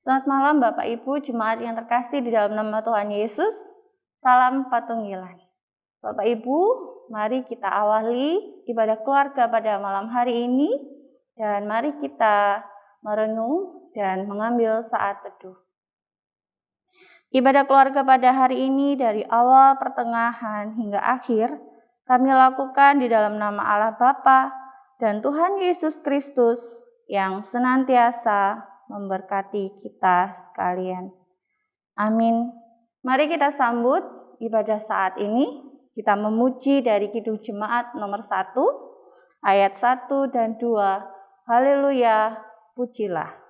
Selamat malam Bapak Ibu Jemaat yang terkasih di dalam nama Tuhan Yesus. Salam Patunggilan. Bapak Ibu, mari kita awali ibadah keluarga pada malam hari ini dan mari kita merenung dan mengambil saat teduh. Ibadah keluarga pada hari ini dari awal, pertengahan hingga akhir kami lakukan di dalam nama Allah Bapa dan Tuhan Yesus Kristus yang senantiasa memberkati kita sekalian. Amin. Mari kita sambut ibadah saat ini. Kita memuji dari Kidung Jemaat nomor 1, ayat 1 dan 2. Haleluya, pujilah.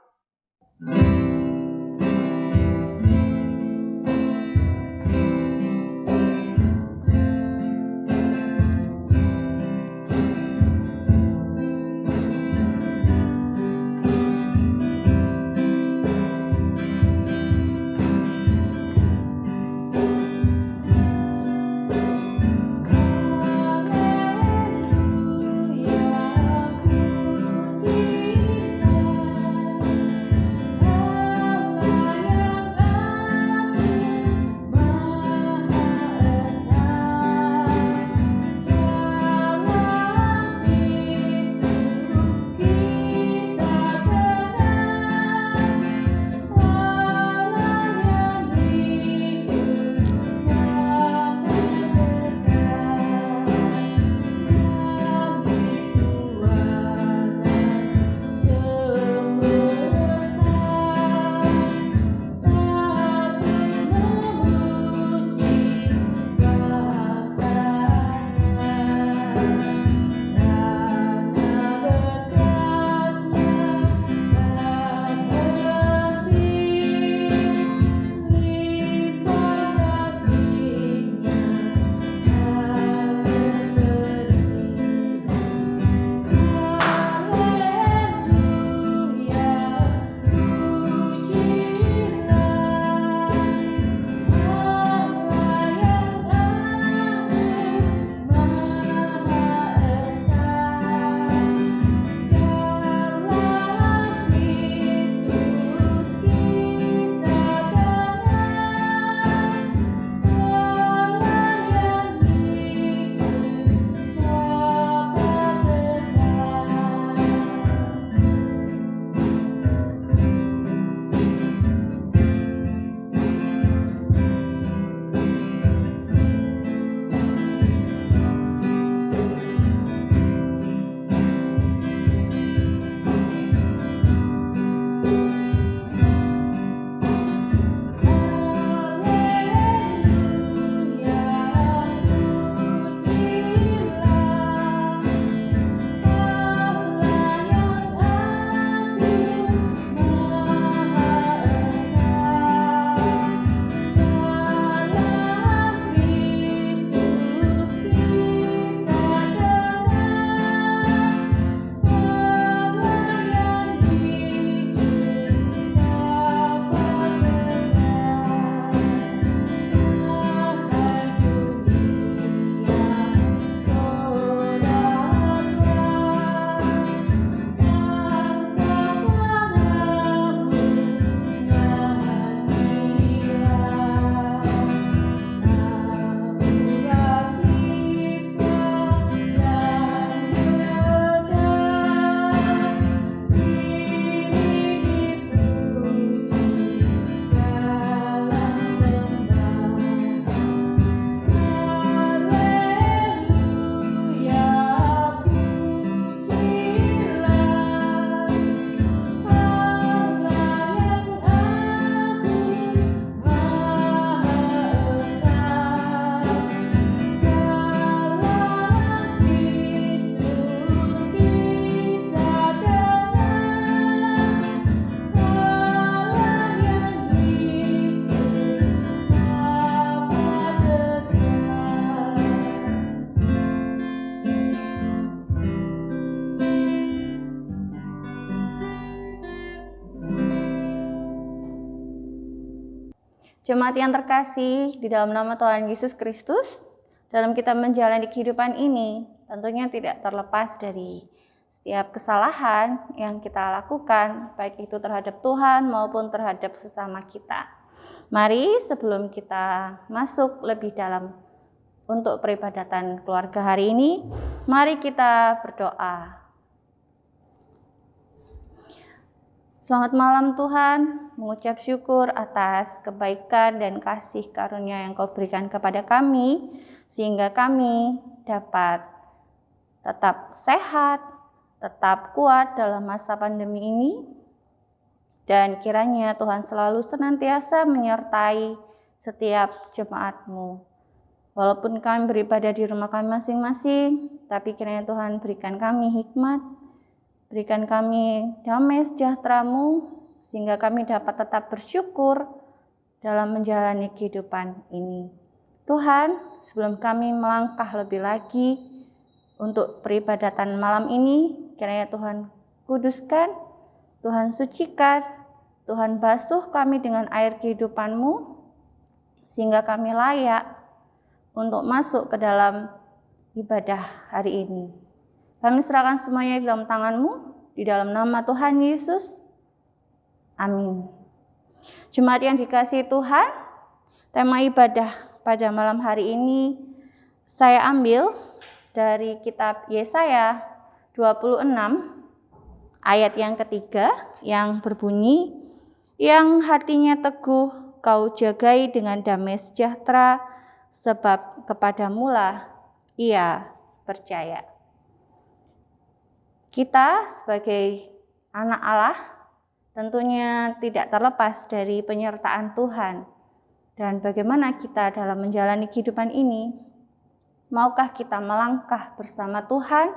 Jemaat yang terkasih di dalam nama Tuhan Yesus Kristus, dalam kita menjalani kehidupan ini, tentunya tidak terlepas dari setiap kesalahan yang kita lakukan, baik itu terhadap Tuhan maupun terhadap sesama kita. Mari sebelum kita masuk lebih dalam untuk peribadatan keluarga hari ini, mari kita berdoa. Selamat malam Tuhan, mengucap syukur atas kebaikan dan kasih karunia yang Kau berikan kepada kami, sehingga kami dapat tetap sehat, tetap kuat dalam masa pandemi ini. Dan kiranya Tuhan selalu senantiasa menyertai setiap jemaat-Mu. Walaupun kami beribadah di rumah kami masing-masing, tapi kiranya Tuhan berikan kami hikmat, berikan kami damai sejahtera-Mu, sehingga kami dapat tetap bersyukur dalam menjalani kehidupan ini. Tuhan, sebelum kami melangkah lebih lagi untuk peribadatan malam ini, kiranya Tuhan kuduskan, Tuhan sucikan, Tuhan basuh kami dengan air kehidupan-Mu, sehingga kami layak untuk masuk ke dalam ibadah hari ini. Kami serahkan semuanya di dalam tangan-Mu, di dalam nama Tuhan Yesus. Amin. Jemaat yang dikasihi Tuhan, tema ibadah pada malam hari ini saya ambil dari kitab Yesaya 26 ayat yang ketiga yang berbunyi, yang hatinya teguh kau jagai dengan damai sejahtera, sebab kepadamulah ia percaya. Kita sebagai anak Allah tentunya tidak terlepas dari penyertaan Tuhan. Dan bagaimana kita dalam menjalani kehidupan ini? Maukah kita melangkah bersama Tuhan,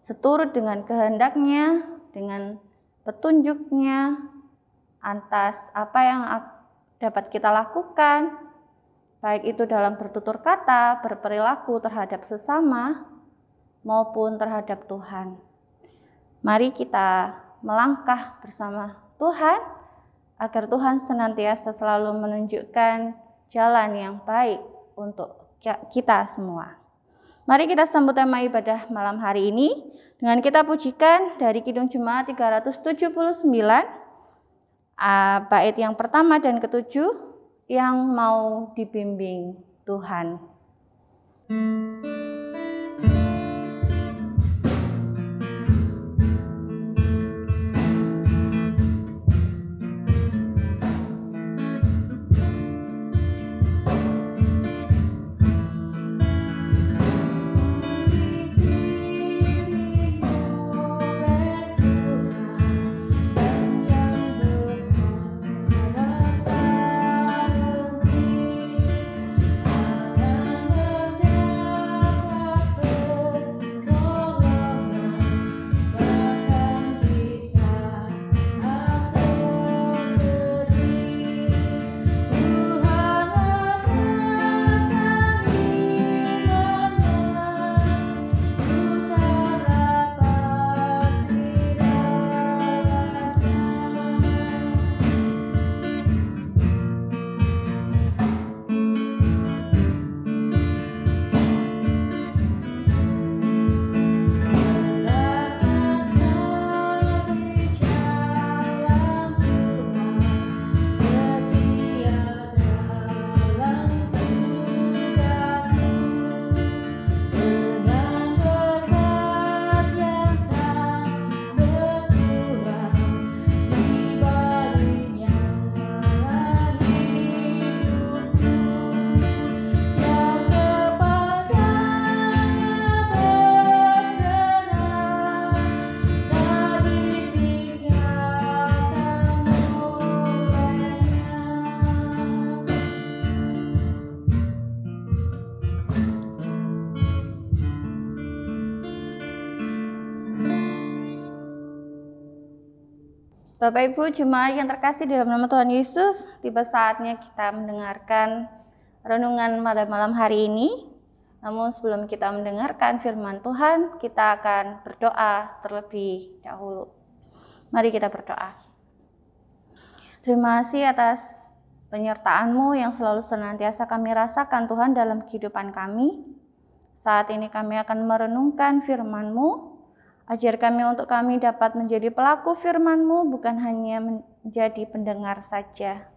seturut dengan kehendak-Nya, dengan petunjuk-Nya, atas apa yang dapat kita lakukan, baik itu dalam bertutur kata, berperilaku terhadap sesama, maupun terhadap Tuhan. Mari kita melangkah bersama Tuhan, agar Tuhan senantiasa selalu menunjukkan jalan yang baik untuk kita semua. Mari kita sambut tema ibadah malam hari ini dengan kita pujikan dari Kidung Jemaat 379, bait yang pertama dan ketujuh, yang mau dibimbing Tuhan. Bapak Ibu jemaat yang terkasih dalam nama Tuhan Yesus, tiba saatnya kita mendengarkan renungan pada malam hari ini. Namun sebelum kita mendengarkan firman Tuhan, kita akan berdoa terlebih dahulu. Mari kita berdoa. Terima kasih atas penyertaan-Mu yang selalu senantiasa kami rasakan Tuhan dalam kehidupan kami. Saat ini kami akan merenungkan firman-Mu, Ajar kami untuk kami dapat menjadi pelaku firman-Mu, bukan hanya menjadi pendengar saja.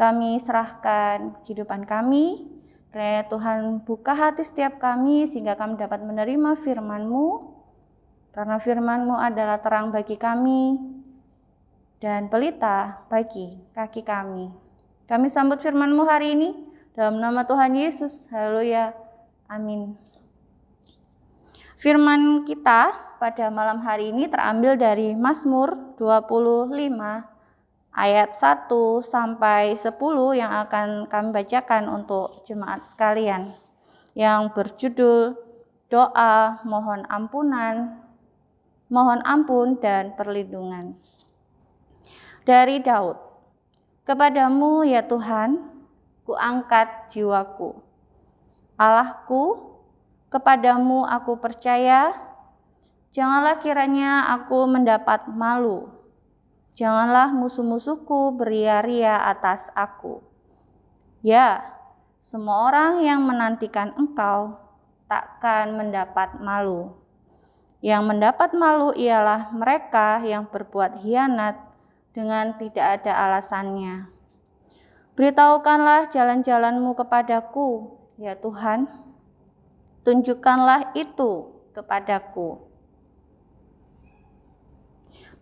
Kami serahkan kehidupan kami, kiranya Tuhan buka hati setiap kami sehingga kami dapat menerima firman-Mu, karena firman-Mu adalah terang bagi kami dan pelita bagi kaki kami. Kami sambut firman-Mu hari ini dalam nama Tuhan Yesus. Haleluya. Amin. Firman kita pada malam hari ini terambil dari Mazmur 25 ayat 1 sampai 10 yang akan kami bacakan untuk jemaat sekalian, yang berjudul Doa Mohon Ampun dan Perlindungan. Dari Daud. Kepadamu ya Tuhan, kuangkat jiwaku. Allahku, kepadamu aku percaya, janganlah kiranya aku mendapat malu. Janganlah musuh-musuhku beria-ria atas aku. Ya, semua orang yang menantikan Engkau takkan mendapat malu. Yang mendapat malu ialah mereka yang berbuat hianat dengan tidak ada alasannya. Beritahukanlah jalan-jalan-Mu kepadaku, ya Tuhan. Tunjukkanlah itu kepadaku.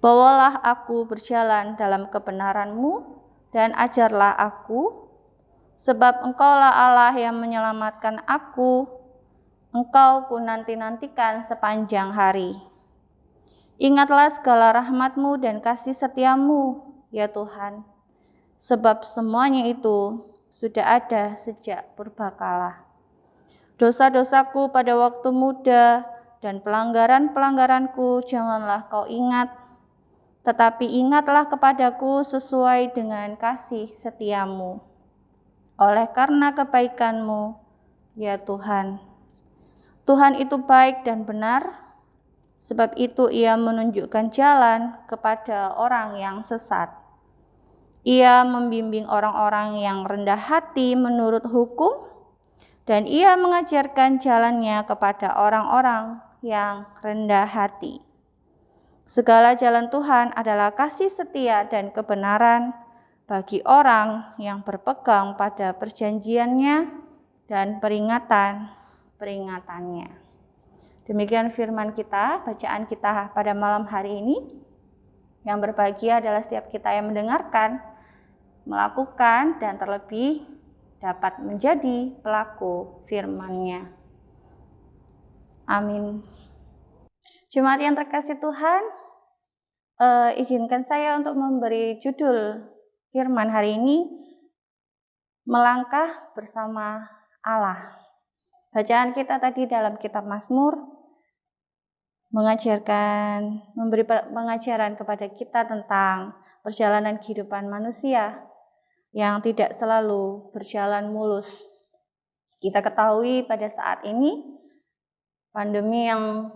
Bawalah aku berjalan dalam kebenaran-Mu dan ajarlah aku, sebab Engkaulah Allah yang menyelamatkan aku. Engkau ku nanti-nantikan sepanjang hari. Ingatlah segala rahmat-Mu dan kasih setia-Mu, ya Tuhan, sebab semuanya itu sudah ada sejak purbakala. Dosa-dosaku pada waktu muda dan pelanggaran-pelanggaranku janganlah Kau ingat, tetapi ingatlah kepadaku sesuai dengan kasih setia-Mu. Oleh karena kebaikan-Mu, ya Tuhan. Tuhan itu baik dan benar, sebab itu Ia menunjukkan jalan kepada orang yang sesat. Ia membimbing orang-orang yang rendah hati menurut hukum, dan Ia mengajarkan jalannya kepada orang-orang yang rendah hati. Segala jalan Tuhan adalah kasih setia dan kebenaran bagi orang yang berpegang pada perjanjiannya dan peringatan-peringatannya. Demikian firman kita, bacaan kita pada malam hari ini. Yang berbahagia adalah setiap kita yang mendengarkan, melakukan, dan terlebih dapat menjadi pelaku firman-Nya. Amin. Jemaat yang terkasih Tuhan, izinkan saya untuk memberi judul firman hari ini, Melangkah Bersama Allah. Bacaan kita tadi dalam kitab Mazmur memberi pengajaran kepada kita tentang perjalanan kehidupan manusia yang tidak selalu berjalan mulus. Kita ketahui pada saat ini pandemi yang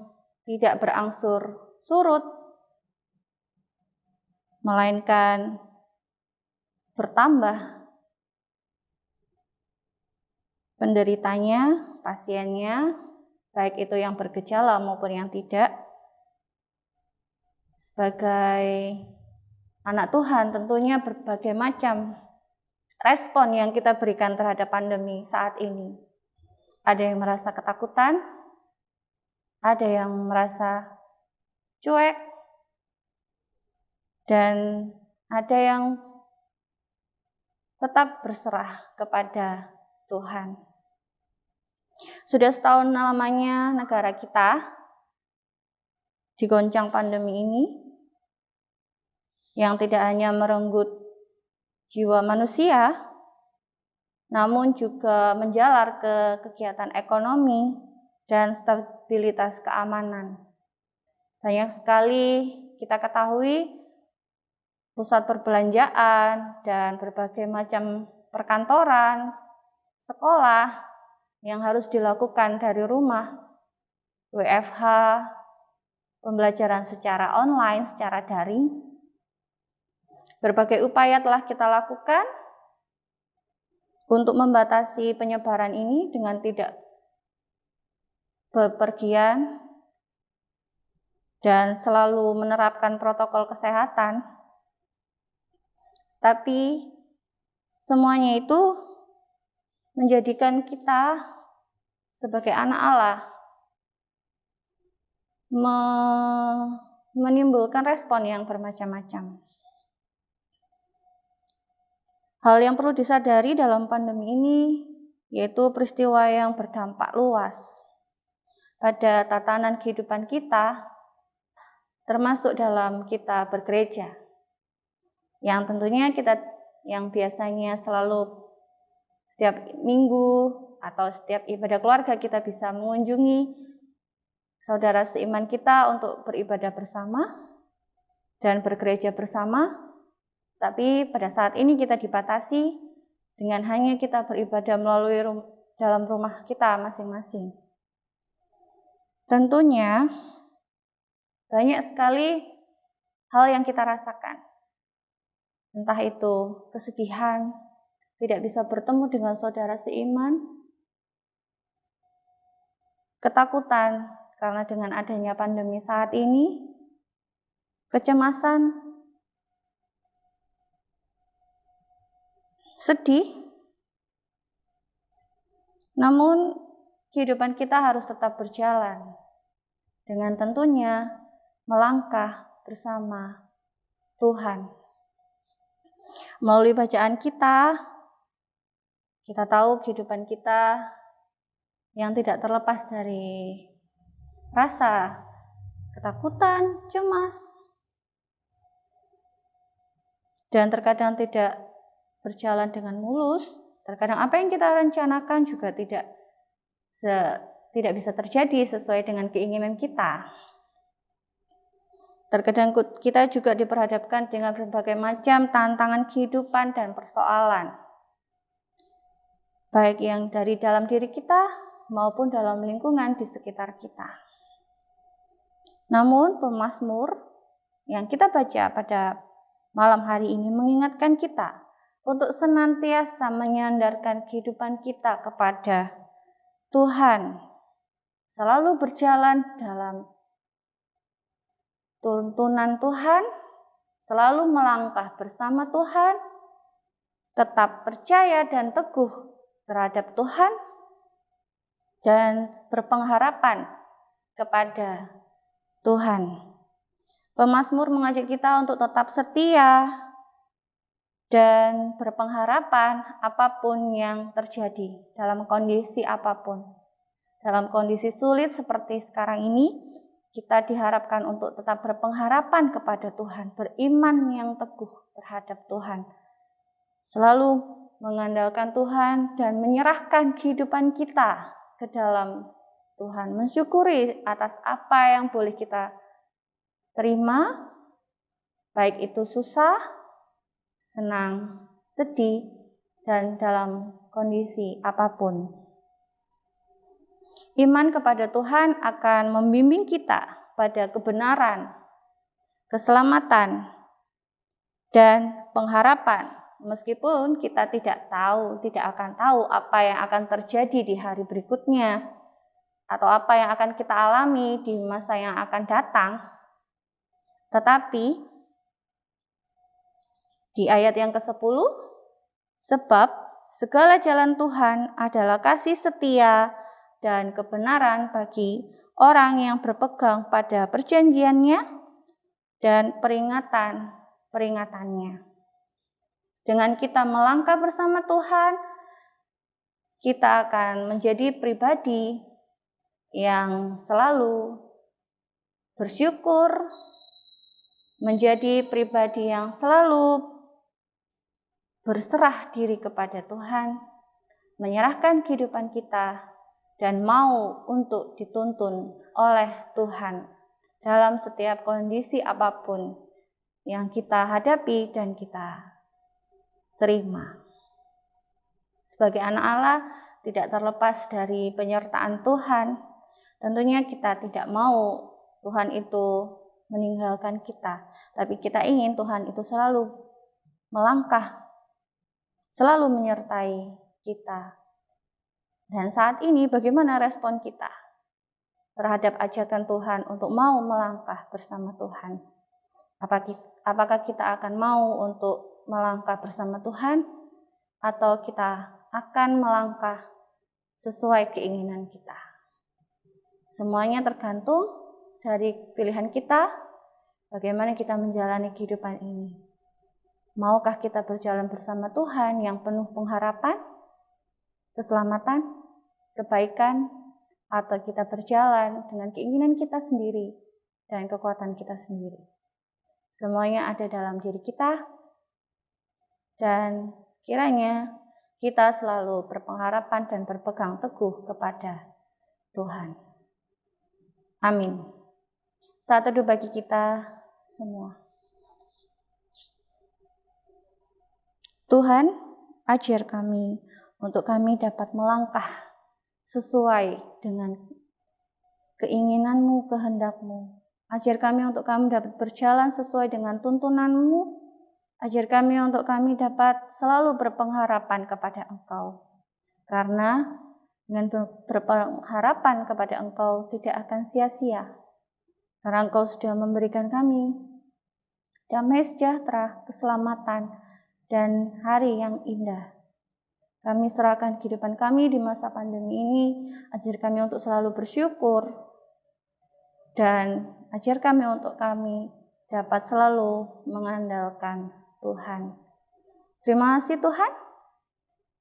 tidak berangsur surut, melainkan bertambah penderitanya, pasiennya, baik itu yang bergejala maupun yang tidak. Sebagai anak Tuhan, tentunya berbagai macam respon yang kita berikan terhadap pandemi saat ini. Ada yang merasa ketakutan, ada yang merasa cuek, dan ada yang tetap berserah kepada Tuhan. Sudah setahun lamanya negara kita digoncang pandemi ini, yang tidak hanya merenggut jiwa manusia, namun juga menjalar ke kegiatan ekonomi dan stabilitas keamanan. Banyak sekali kita ketahui pusat perbelanjaan dan berbagai macam perkantoran, sekolah yang harus dilakukan dari rumah, WFH, pembelajaran secara online, secara daring. Berbagai upaya telah kita lakukan untuk membatasi penyebaran ini dengan tidak bepergian, dan selalu menerapkan protokol kesehatan. Tapi semuanya itu menjadikan kita sebagai anak Allah menimbulkan respon yang bermacam-macam. Hal yang perlu disadari dalam pandemi ini yaitu peristiwa yang berdampak luas pada tatanan kehidupan kita, termasuk dalam kita bergereja. Yang tentunya kita yang biasanya selalu setiap minggu atau setiap ibadah keluarga kita bisa mengunjungi saudara seiman kita untuk beribadah bersama dan bergereja bersama. Tapi pada saat ini kita dibatasi dengan hanya kita beribadah melalui dalam rumah kita masing-masing. Tentunya banyak sekali hal yang kita rasakan. Entah itu kesedihan, tidak bisa bertemu dengan saudara seiman, ketakutan karena dengan adanya pandemi saat ini, kecemasan, sedih. Namun kehidupan kita harus tetap berjalan dengan tentunya melangkah bersama Tuhan. Melalui bacaan kita tahu kehidupan kita yang tidak terlepas dari rasa ketakutan, cemas, dan terkadang tidak berjalan dengan mulus. Terkadang apa yang kita rencanakan juga tidak bisa terjadi sesuai dengan keinginan kita. Terkadang kita juga diperhadapkan dengan berbagai macam tantangan kehidupan dan persoalan, baik yang dari dalam diri kita maupun dalam lingkungan di sekitar kita. Namun pemazmur yang kita baca pada malam hari ini mengingatkan kita untuk senantiasa menyandarkan kehidupan kita kepada Tuhan, selalu berjalan dalam tuntunan Tuhan, selalu melangkah bersama Tuhan, tetap percaya dan teguh terhadap Tuhan, dan berpengharapan kepada Tuhan. Pemazmur mengajak kita untuk tetap setia dan berpengharapan apapun yang terjadi, dalam kondisi apapun. Dalam kondisi sulit seperti sekarang ini, kita diharapkan untuk tetap berpengharapan kepada Tuhan, beriman yang teguh terhadap Tuhan, selalu mengandalkan Tuhan dan menyerahkan kehidupan kita ke dalam Tuhan, mensyukuri atas apa yang boleh kita terima, baik itu susah, senang, sedih, dan dalam kondisi apapun. Iman kepada Tuhan akan membimbing kita pada kebenaran, keselamatan, dan pengharapan. Meskipun kita tidak akan tahu apa yang akan terjadi di hari berikutnya, atau apa yang akan kita alami di masa yang akan datang. Tetapi di ayat yang ke-10, sebab segala jalan Tuhan adalah kasih setia dan kebenaran bagi orang yang berpegang pada perjanjiannya dan peringatan-peringatannya. Dengan kita melangkah bersama Tuhan, kita akan menjadi pribadi yang selalu bersyukur, menjadi pribadi yang selalu berserah diri kepada Tuhan, menyerahkan kehidupan kita, dan mau untuk dituntun oleh Tuhan dalam setiap kondisi apapun yang kita hadapi dan kita terima. Sebagai anak Allah, tidak terlepas dari penyertaan Tuhan. Tentunya kita tidak mau Tuhan itu meninggalkan kita, tapi kita ingin Tuhan itu selalu melangkah, selalu menyertai kita. Dan saat ini bagaimana respon kita? terhadap ajakan Tuhan untuk mau melangkah bersama Tuhan. Apakah kita akan mau untuk melangkah bersama Tuhan atau kita akan melangkah sesuai keinginan kita? Semuanya tergantung dari pilihan kita, bagaimana kita menjalani kehidupan ini. Maukah kita berjalan bersama Tuhan yang penuh pengharapan, keselamatan, kebaikan, atau kita berjalan dengan keinginan kita sendiri dan kekuatan kita sendiri. Semuanya ada dalam diri kita, dan kiranya kita selalu berpengharapan dan berpegang teguh kepada Tuhan. Amin. Saat teduh bagi kita semua. Tuhan, ajar kami untuk kami dapat melangkah sesuai dengan keinginan-Mu, kehendak-Mu. Ajar kami untuk kami dapat berjalan sesuai dengan tuntunan-Mu. Ajar kami untuk kami dapat selalu berpengharapan kepada Engkau. Karena dengan berpengharapan kepada Engkau tidak akan sia-sia. Karena Engkau sudah memberikan kami damai sejahtera, keselamatan, dan hari yang indah. Kami serahkan kehidupan kami di masa pandemi ini, ajar kami untuk selalu bersyukur, dan ajar kami untuk kami dapat selalu mengandalkan Tuhan. Terima kasih Tuhan,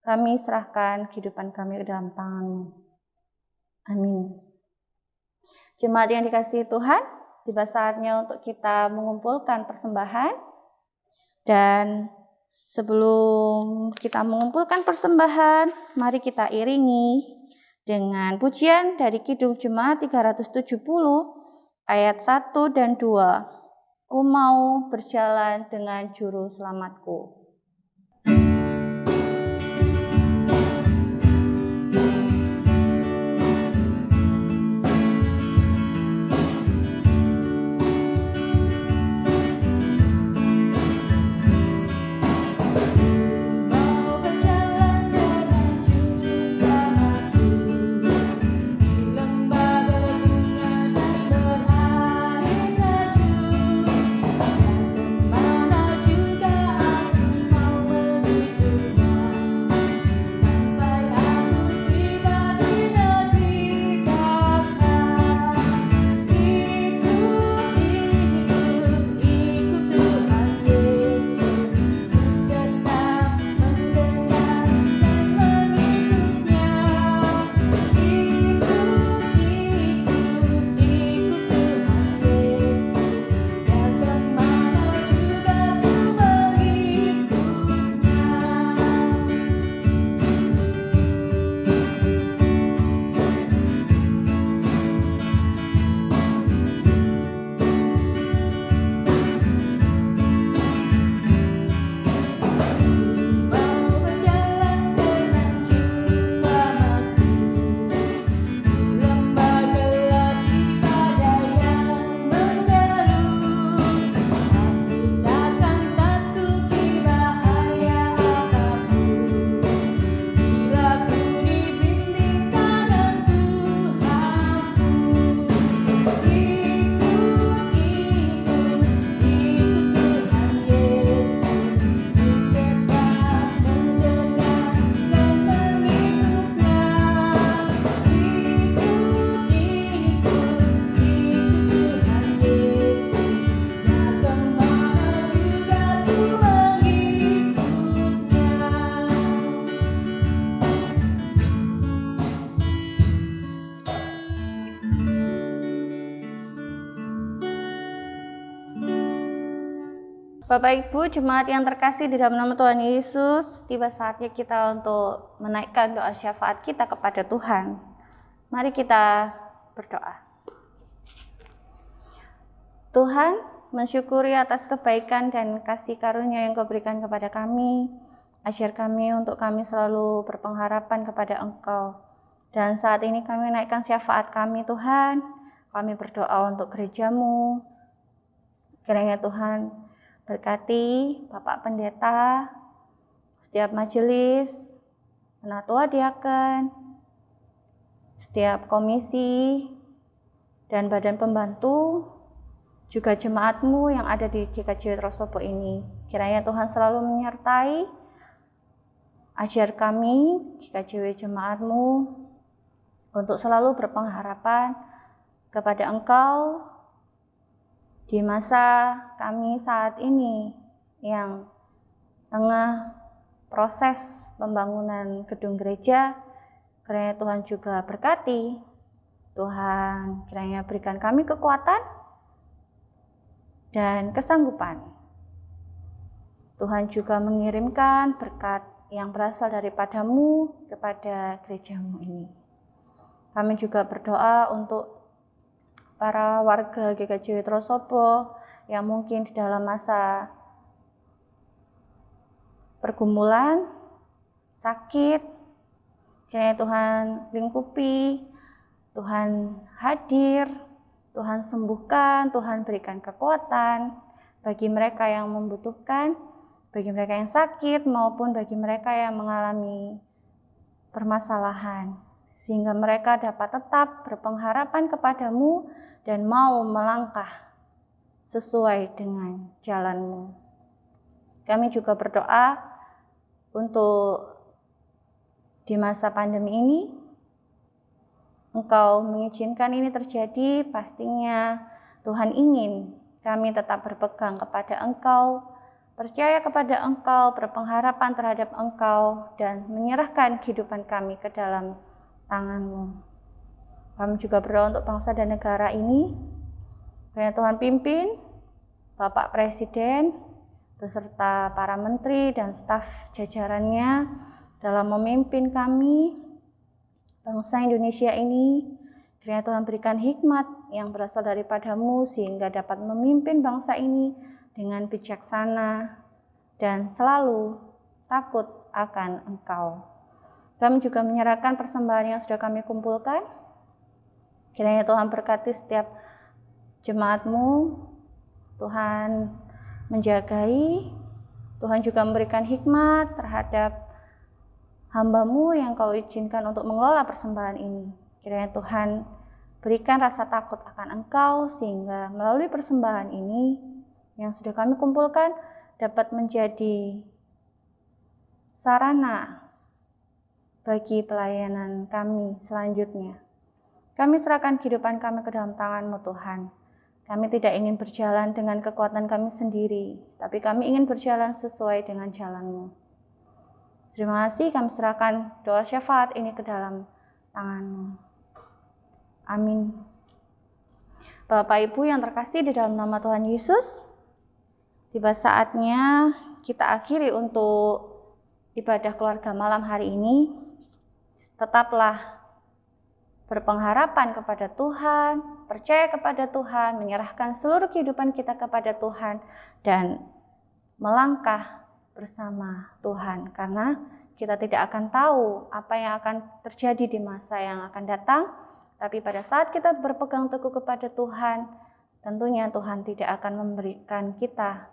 kami serahkan kehidupan kami ke dalam tangan-Mu. Amin. Jemaat yang dikasihi Tuhan, tiba saatnya untuk kita mengumpulkan persembahan, dan sebelum kita mengumpulkan persembahan, mari kita iringi dengan pujian dari Kidung Jemaat 370 ayat 1 dan 2. Ku mau berjalan dengan juru selamatku. Bapak Ibu jemaat yang terkasih di dalam nama Tuhan Yesus, tiba saatnya kita untuk menaikkan doa syafaat kita kepada Tuhan. Mari kita berdoa. Tuhan, mensyukuri atas kebaikan dan kasih karunia yang Kau berikan kepada kami. Ajar kami untuk kami selalu berpengharapan kepada Engkau. Dan saat ini kami naikkan syafaat kami Tuhan. Kami berdoa untuk gereja-Mu. Kiranya Tuhan berkati Bapak Pendeta, setiap majelis, penatua diaken, setiap komisi, dan badan pembantu, juga jemaatmu yang ada di GKJ Trosopo ini. Kiranya Tuhan selalu menyertai, ajar kami, GKJW jemaatmu, untuk selalu berpengharapan kepada Engkau di masa kami saat ini yang tengah proses pembangunan gedung gereja. Kiranya Tuhan juga berkati. Tuhan kiranya berikan kami kekuatan dan kesanggupan. Tuhan juga mengirimkan berkat yang berasal daripadamu kepada gerejamu ini. Kami juga berdoa untuk para warga GKJ Trosopo yang mungkin di dalam masa pergumulan, sakit. Kiranya Tuhan lingkupi, Tuhan hadir, Tuhan sembuhkan, Tuhan berikan kekuatan bagi mereka yang membutuhkan, bagi mereka yang sakit maupun bagi mereka yang mengalami permasalahan, sehingga mereka dapat tetap berpengharapan kepadamu dan mau melangkah sesuai dengan jalan-Mu. Kami juga berdoa untuk di masa pandemi ini, Engkau mengizinkan ini terjadi, pastinya Tuhan ingin kami tetap berpegang kepada Engkau, percaya kepada Engkau, berpengharapan terhadap Engkau, dan menyerahkan kehidupan kami ke dalam tangan-Mu. Kami juga berdoa untuk bangsa dan negara ini, kiranya Tuhan pimpin Bapak Presiden, beserta para menteri dan staf jajarannya dalam memimpin kami, bangsa Indonesia ini. Kiranya Tuhan berikan hikmat yang berasal daripadamu sehingga dapat memimpin bangsa ini dengan bijaksana dan selalu takut akan Engkau. Kami juga menyerahkan persembahan yang sudah kami kumpulkan. Kiranya Tuhan berkati setiap jemaat-Mu, Tuhan menjagai, Tuhan juga memberikan hikmat terhadap hamba-Mu yang Kau izinkan untuk mengelola persembahan ini. Kiranya Tuhan berikan rasa takut akan Engkau sehingga melalui persembahan ini yang sudah kami kumpulkan dapat menjadi sarana bagi pelayanan kami selanjutnya. Kami serahkan kehidupan kami ke dalam tangan-Mu Tuhan. Kami tidak ingin berjalan dengan kekuatan kami sendiri, tapi kami ingin berjalan sesuai dengan jalan-Mu. Terima kasih, kami serahkan doa syafaat ini ke dalam tangan-Mu. Amin. Bapak Ibu yang terkasih di dalam nama Tuhan Yesus, tiba saatnya kita akhiri untuk ibadah keluarga malam hari ini. Tetaplah berpengharapan kepada Tuhan, percaya kepada Tuhan, menyerahkan seluruh kehidupan kita kepada Tuhan, dan melangkah bersama Tuhan, karena kita tidak akan tahu apa yang akan terjadi di masa yang akan datang. Tapi pada saat kita berpegang teguh kepada Tuhan, tentunya Tuhan tidak akan memberikan kita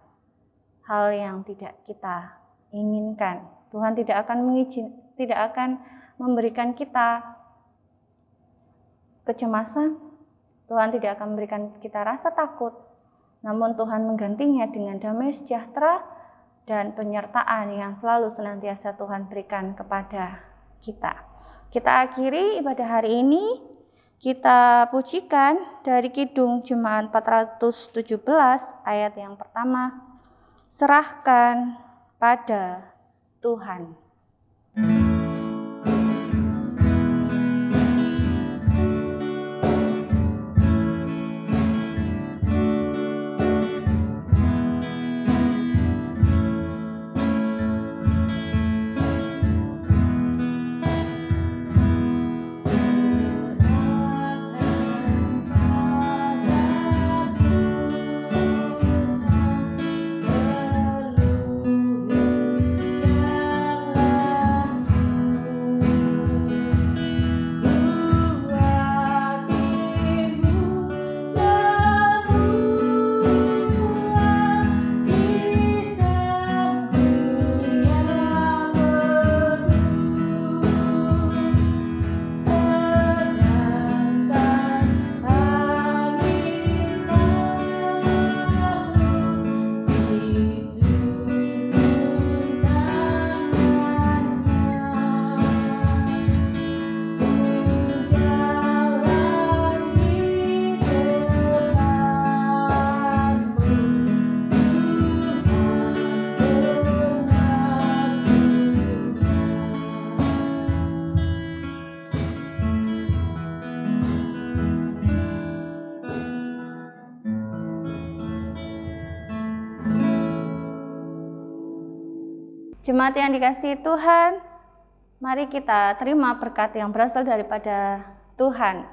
hal yang tidak kita inginkan. Tuhan tidak akan memberikan kita kecemasan. Tuhan tidak akan memberikan kita rasa takut. Namun Tuhan menggantinya dengan damai sejahtera dan penyertaan yang selalu senantiasa Tuhan berikan kepada kita. Kita akhiri ibadah hari ini. Kita pujikan dari Kidung Jemaat 417 ayat yang pertama. Serahkan pada Tuhan. Jemaat yang dikasihi Tuhan, mari kita terima berkat yang berasal daripada Tuhan.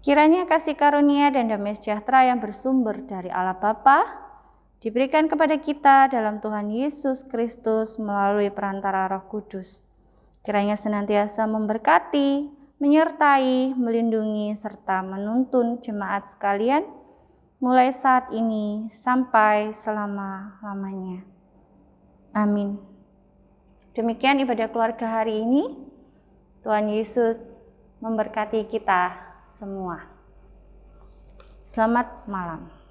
Kiranya kasih karunia dan damai sejahtera yang bersumber dari Allah Bapa diberikan kepada kita dalam Tuhan Yesus Kristus melalui perantara Roh Kudus. Kiranya senantiasa memberkati, menyertai, melindungi, serta menuntun jemaat sekalian, mulai saat ini sampai selama-lamanya. Amin. Demikian ibadah keluarga hari ini. Tuhan Yesus memberkati kita semua. Selamat malam.